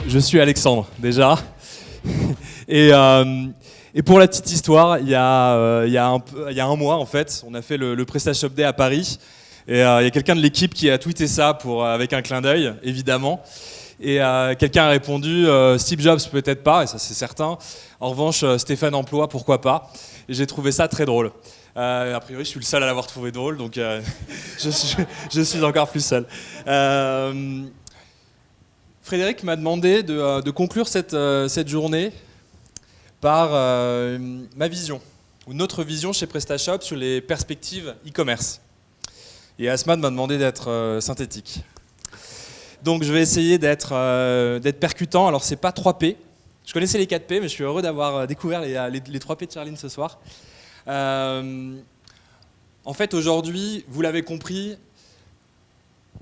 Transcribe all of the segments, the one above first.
Je suis Alexandre, déjà. Et pour la petite histoire, il y a un mois, en fait, on a fait le PrestaShop Day à Paris. Et il y a quelqu'un de l'équipe qui a tweeté ça avec un clin d'œil, évidemment. Et quelqu'un a répondu Steve Jobs peut-être pas, et ça c'est certain. En revanche, Stéphane Emploie, pourquoi pas. Et j'ai trouvé ça très drôle. A priori, je suis le seul à l'avoir trouvé drôle, donc je suis encore plus seul. Frédéric m'a demandé de conclure cette journée par ma vision, ou notre vision chez PrestaShop sur les perspectives e-commerce. Et Asmad m'a demandé d'être synthétique. Donc je vais essayer d'être percutant. Alors c'est pas 3P. Je connaissais les 4P, mais je suis heureux d'avoir découvert les 3P de Charline ce soir. En fait, aujourd'hui, vous l'avez compris,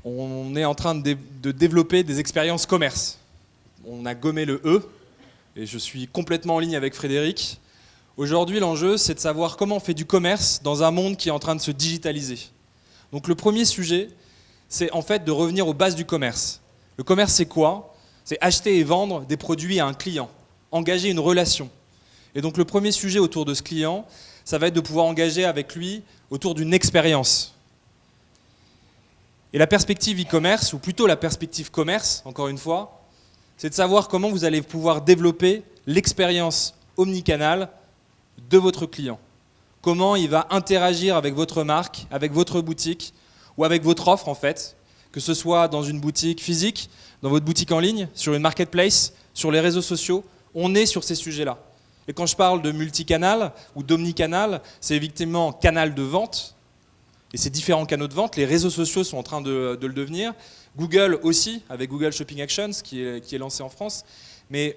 on est en train de développer des expériences commerce. On a gommé le E, et je suis complètement en ligne avec Frédéric. Aujourd'hui, l'enjeu, c'est de savoir comment on fait du commerce dans un monde qui est en train de se digitaliser. Donc le premier sujet, c'est en fait de revenir aux bases du commerce. Le commerce, c'est quoi? C'est acheter et vendre des produits à un client, engager une relation. Et donc le premier sujet autour de ce client, ça va être de pouvoir engager avec lui autour d'une expérience. Et la perspective e-commerce, ou plutôt la perspective commerce, encore une fois, c'est de savoir comment vous allez pouvoir développer l'expérience omnicanale de votre client. Comment il va interagir avec votre marque, avec votre boutique, ou avec votre offre en fait, que ce soit dans une boutique physique, dans votre boutique en ligne, sur une marketplace, sur les réseaux sociaux, on est sur ces sujets-là. Et quand je parle de multicanal ou d'omnicanal, c'est évidemment canal de vente, et ces différents canaux de vente, les réseaux sociaux sont en train de le devenir, Google aussi, avec Google Shopping Actions, qui est lancé en France, mais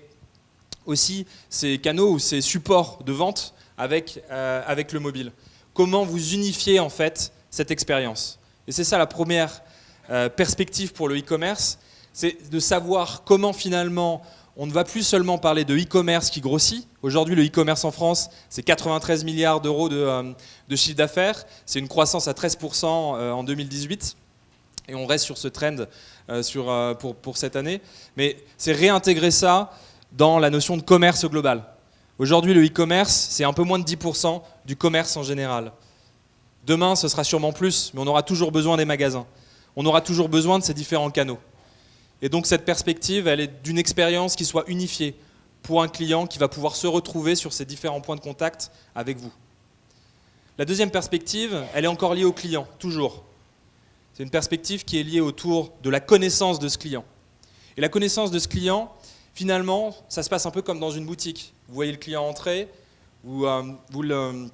aussi ces canaux ou ces supports de vente avec le mobile. Comment vous unifiez en fait cette expérience? Et c'est ça la première perspective pour le e-commerce, c'est de savoir comment finalement on ne va plus seulement parler de e-commerce qui grossit. Aujourd'hui, le e-commerce en France, c'est 93 milliards d'euros de chiffre d'affaires. C'est une croissance à 13% en 2018. Et on reste sur ce trend pour cette année. Mais c'est réintégrer ça dans la notion de commerce global. Aujourd'hui, le e-commerce, c'est un peu moins de 10% du commerce en général. Demain, ce sera sûrement plus, mais on aura toujours besoin des magasins. On aura toujours besoin de ces différents canaux. Et donc cette perspective, elle est d'une expérience qui soit unifiée pour un client qui va pouvoir se retrouver sur ces différents points de contact avec vous. La deuxième perspective, elle est encore liée au client, toujours. C'est une perspective qui est liée autour de la connaissance de ce client. Et la connaissance de ce client, finalement, ça se passe un peu comme dans une boutique. Vous voyez le client entrer, vous le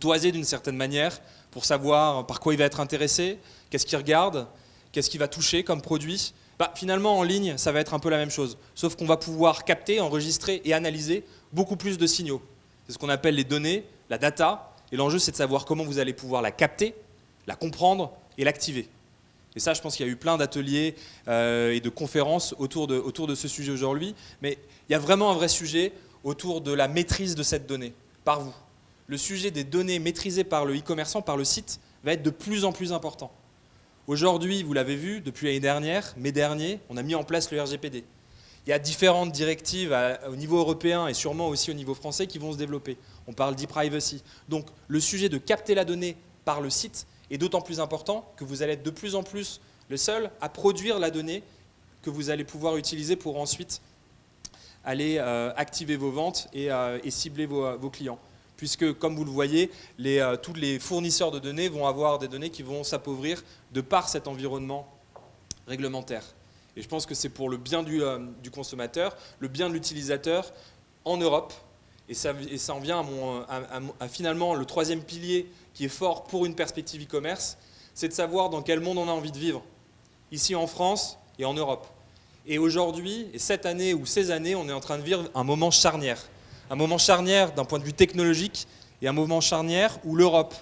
toisez d'une certaine manière pour savoir par quoi il va être intéressé, qu'est-ce qu'il regarde, qu'est-ce qu'il va toucher comme produit. Finalement, en ligne, ça va être un peu la même chose. Sauf qu'on va pouvoir capter, enregistrer et analyser beaucoup plus de signaux. C'est ce qu'on appelle les données, la data. Et l'enjeu, c'est de savoir comment vous allez pouvoir la capter, la comprendre et l'activer. Et ça, je pense qu'il y a eu plein d'ateliers et de conférences autour de ce sujet aujourd'hui. Mais il y a vraiment un vrai sujet autour de la maîtrise de cette donnée, par vous. Le sujet des données maîtrisées par le e-commerçant, par le site, va être de plus en plus important. Aujourd'hui, vous l'avez vu, depuis l'année dernière, mai dernier, on a mis en place le RGPD. Il y a différentes directives au niveau européen et sûrement aussi au niveau français qui vont se développer. On parle d'e-privacy. Donc le sujet de capter la donnée par le site est d'autant plus important que vous allez être de plus en plus le seul à produire la donnée que vous allez pouvoir utiliser pour ensuite aller activer vos ventes et cibler vos clients. Puisque, comme vous le voyez, tous les fournisseurs de données vont avoir des données qui vont s'appauvrir de par cet environnement réglementaire. Et je pense que c'est pour le bien du consommateur, le bien de l'utilisateur en Europe. Et ça en vient à finalement le troisième pilier qui est fort pour une perspective e-commerce, c'est de savoir dans quel monde on a envie de vivre, ici en France et en Europe. Et aujourd'hui, et cette année ou ces années, on est en train de vivre un moment charnière. Un moment charnière d'un point de vue technologique et un moment charnière où l'Europe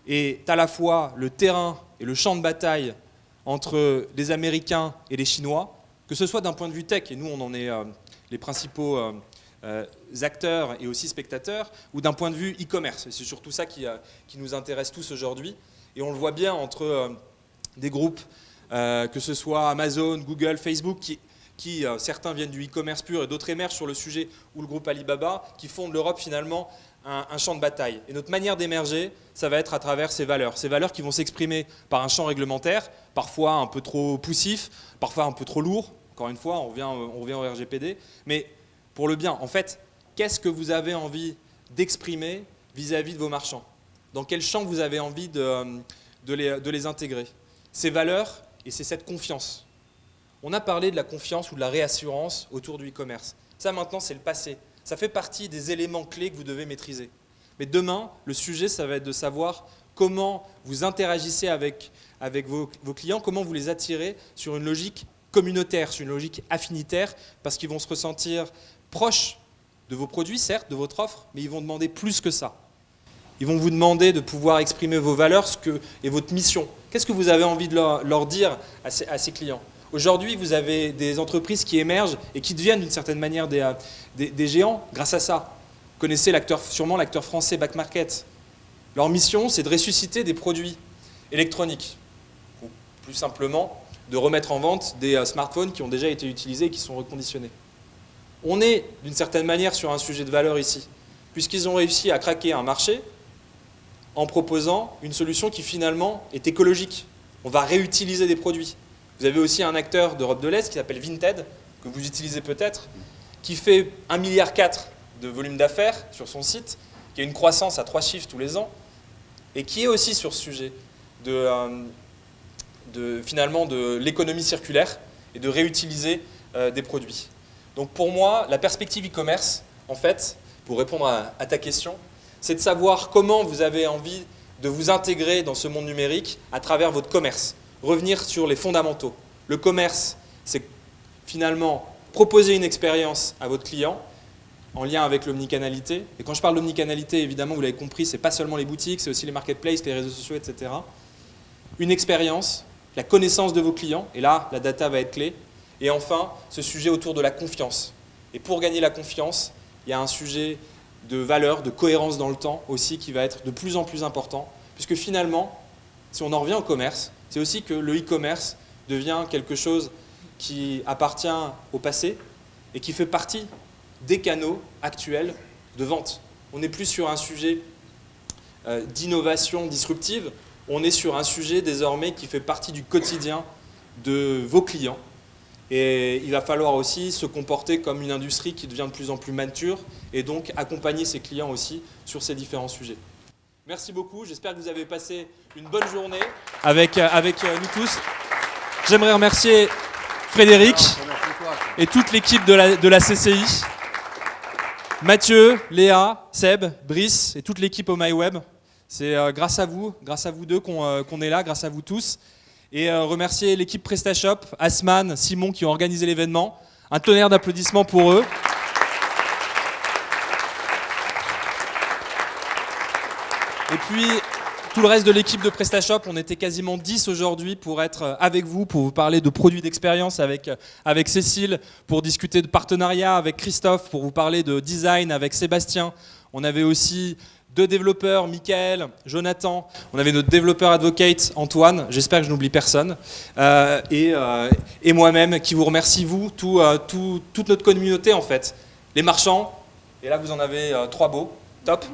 est à la fois le terrain et le champ de bataille entre les Américains et les Chinois, que ce soit d'un point de vue tech, et nous on en est les principaux acteurs et aussi spectateurs, ou d'un point de vue e-commerce. Et c'est surtout ça qui nous intéresse tous aujourd'hui. Et on le voit bien entre des groupes, que ce soit Amazon, Google, Facebook, certains viennent du e-commerce pur et d'autres émergent sur le sujet, ou le groupe Alibaba, qui font de l'Europe finalement un champ de bataille. Et notre manière d'émerger, ça va être à travers ces valeurs qui vont s'exprimer par un champ réglementaire, parfois un peu trop poussif, parfois un peu trop lourd. Encore une fois, on revient au RGPD, mais pour le bien. En fait, qu'est-ce que vous avez envie d'exprimer vis-à-vis de vos marchands? Dans quel champ vous avez envie de les intégrer? Ces valeurs, et c'est cette confiance. On a parlé de la confiance ou de la réassurance autour du e-commerce. Ça, maintenant, c'est le passé. Ça fait partie des éléments clés que vous devez maîtriser. Mais demain, le sujet, ça va être de savoir comment vous interagissez avec vos clients, comment vous les attirez sur une logique communautaire, sur une logique affinitaire, parce qu'ils vont se ressentir proches de vos produits, certes, de votre offre, mais ils vont demander plus que ça. Ils vont vous demander de pouvoir exprimer vos valeurs et votre mission. Qu'est-ce que vous avez envie de leur dire à ces clients? Aujourd'hui, vous avez des entreprises qui émergent et qui deviennent d'une certaine manière des géants grâce à ça. Vous connaissez sûrement l'acteur français Back Market. Leur mission, c'est de ressusciter des produits électroniques. Ou plus simplement, de remettre en vente des smartphones qui ont déjà été utilisés et qui sont reconditionnés. On est d'une certaine manière sur un sujet de valeur ici, puisqu'ils ont réussi à craquer un marché en proposant une solution qui finalement est écologique. On va réutiliser des produits. Vous avez aussi un acteur d'Europe de l'Est qui s'appelle Vinted, que vous utilisez peut-être, qui fait 1,4 milliard de volume d'affaires sur son site, qui a une croissance à 3 chiffres tous les ans, et qui est aussi sur ce sujet finalement de l'économie circulaire et de réutiliser des produits. Donc pour moi, la perspective e-commerce, en fait, pour répondre à ta question, c'est de savoir comment vous avez envie de vous intégrer dans ce monde numérique à travers votre commerce. Revenir sur les fondamentaux. Le commerce, c'est finalement proposer une expérience à votre client en lien avec l'omnicanalité. Et quand je parle d'omnicanalité, évidemment, vous l'avez compris, ce n'est pas seulement les boutiques, c'est aussi les marketplaces, les réseaux sociaux, etc. Une expérience, la connaissance de vos clients, et là, la data va être clé. Et enfin, ce sujet autour de la confiance. Et pour gagner la confiance, il y a un sujet de valeur, de cohérence dans le temps aussi qui va être de plus en plus important, puisque finalement, si on en revient au commerce, c'est aussi que le e-commerce devient quelque chose qui appartient au passé et qui fait partie des canaux actuels de vente. On n'est plus sur un sujet d'innovation disruptive, on est sur un sujet désormais qui fait partie du quotidien de vos clients. Et il va falloir aussi se comporter comme une industrie qui devient de plus en plus mature et donc accompagner ses clients aussi sur ces différents sujets. Merci beaucoup, j'espère que vous avez passé une bonne journée avec nous tous. J'aimerais remercier Frédéric et toute l'équipe de la CCI, Mathieu, Léa, Seb, Brice et toute l'équipe au MyWeb. C'est grâce à vous deux qu'on est là, grâce à vous tous. Et remercier l'équipe PrestaShop, Asman, Simon qui ont organisé l'événement. Un tonnerre d'applaudissements pour eux. Et puis, tout le reste de l'équipe de PrestaShop, on était quasiment 10 aujourd'hui pour être avec vous, pour vous parler de produits d'expérience avec Cécile, pour discuter de partenariat avec Christophe, pour vous parler de design avec Sébastien. On avait aussi 2 développeurs, Michael, Jonathan. On avait notre développeur advocate, Antoine. J'espère que je n'oublie personne. Et moi-même, qui vous remercie, vous, toute notre communauté, en fait. Les marchands. Et là, vous en avez 3 beaux. Top.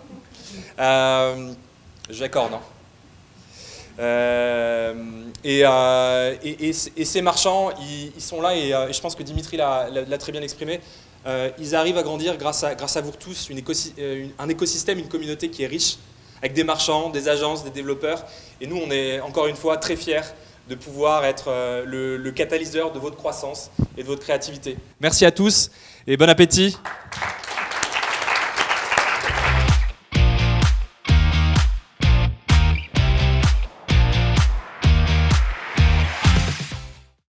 J'accorde. Et ces marchands, ils sont là, et je pense que Dimitri l'a très bien exprimé. Ils arrivent à grandir grâce à vous tous, un écosystème, une communauté qui est riche, avec des marchands, des agences, des développeurs. Et nous, on est encore une fois très fiers de pouvoir être le catalyseur de votre croissance et de votre créativité. Merci à tous et bon appétit.